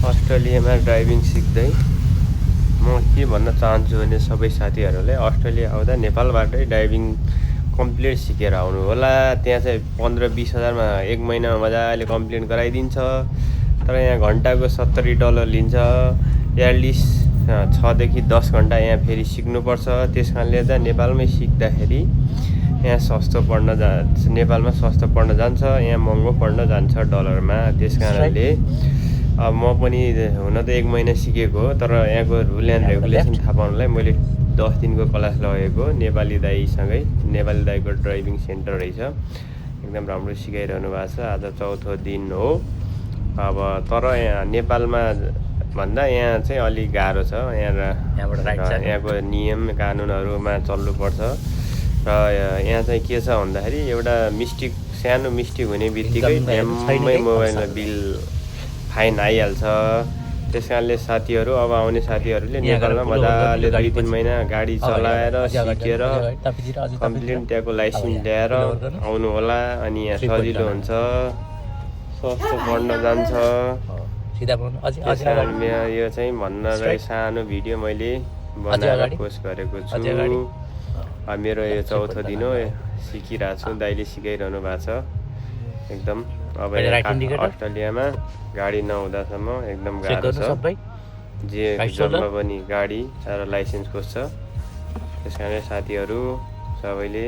अस्ट्रेलियामा ड्राइभिङ सिक्दै म के भन्न चाहन्छु भने सबै साथीहरूले अस्ट्रेलिया आउँदा नेपालबाटै ड्राइभिङ कम्प्लिट सिकेर आउनु होला। त्यहाँ चाहिँ 15-20 हजारमा 1 महिनामा मजाले कम्प्लिट गराइदिन्छ। तर यहाँ घन्टाको $70 लिन्छ। एटलिस्ट 6 देखि 10 घन्टा यहाँ फेरि सिक्नुपर्छ। त्यस कारणले चाहिँ नेपालमै सिक्दाखेरि यहाँ सस्तो पर्न नेपालमा सस्तो पर्न जान्छ, यहाँ महँगो पर्न जान्छ डलरमा। त्यस कारणले अब म पनि हुन त 1 महिना सिकेको हो, तर यहाँको रुल एन्ड रेगुलेसन थाहा पाउनलाई मैले 10 दिनको क्लास लगेको नेपाली दाईसँगै। नेपाली दाईको ड्राइभिङ सेन्टर रहेछ, एकदम राम्रो सिकाइरहनु भएको छ। आज 4थो दिन हो। अब तर यहाँ नेपालमा भन्दा यहाँ चाहिँ अलिक गाह्रो छ। यहाँको नियम कानुनहरूमा चल्नुपर्छ। र यहाँ चाहिँ के छ भन्दाखेरि एउटा सानो मिस्टेक हुने बित्तिकै ड्याम्मै मोबाइलमा बिल फाइन आइहाल्छ। त्यस कारणले साथीहरू अब आउने साथीहरूले नेपालमा मजाले 2-3 महिना गाडी चलाएर सिकेर कम्प्लिट त्यहाँको लाइसेन्स ल्याएर आउनु होला। अनि यहाँ सजिलो हुन्छ, सस्तो पढ्न जान्छ। यो चाहिँ भन्नलाई सानो भिडियो मैले बनाएर पोस्ट गरेको छु। मेरो यो 4थो दिन हो, सिकिरहेको छु। दाइले सिकाइरहनु भएको छ एकदम। अब अस्ट्रेलियामा गाडी नहुँदासम्म एकदम गाह्रो छ। जसमा पनि गाडी र लाइसेन्स खोज्छ। त्यस कारण साथीहरू सबैले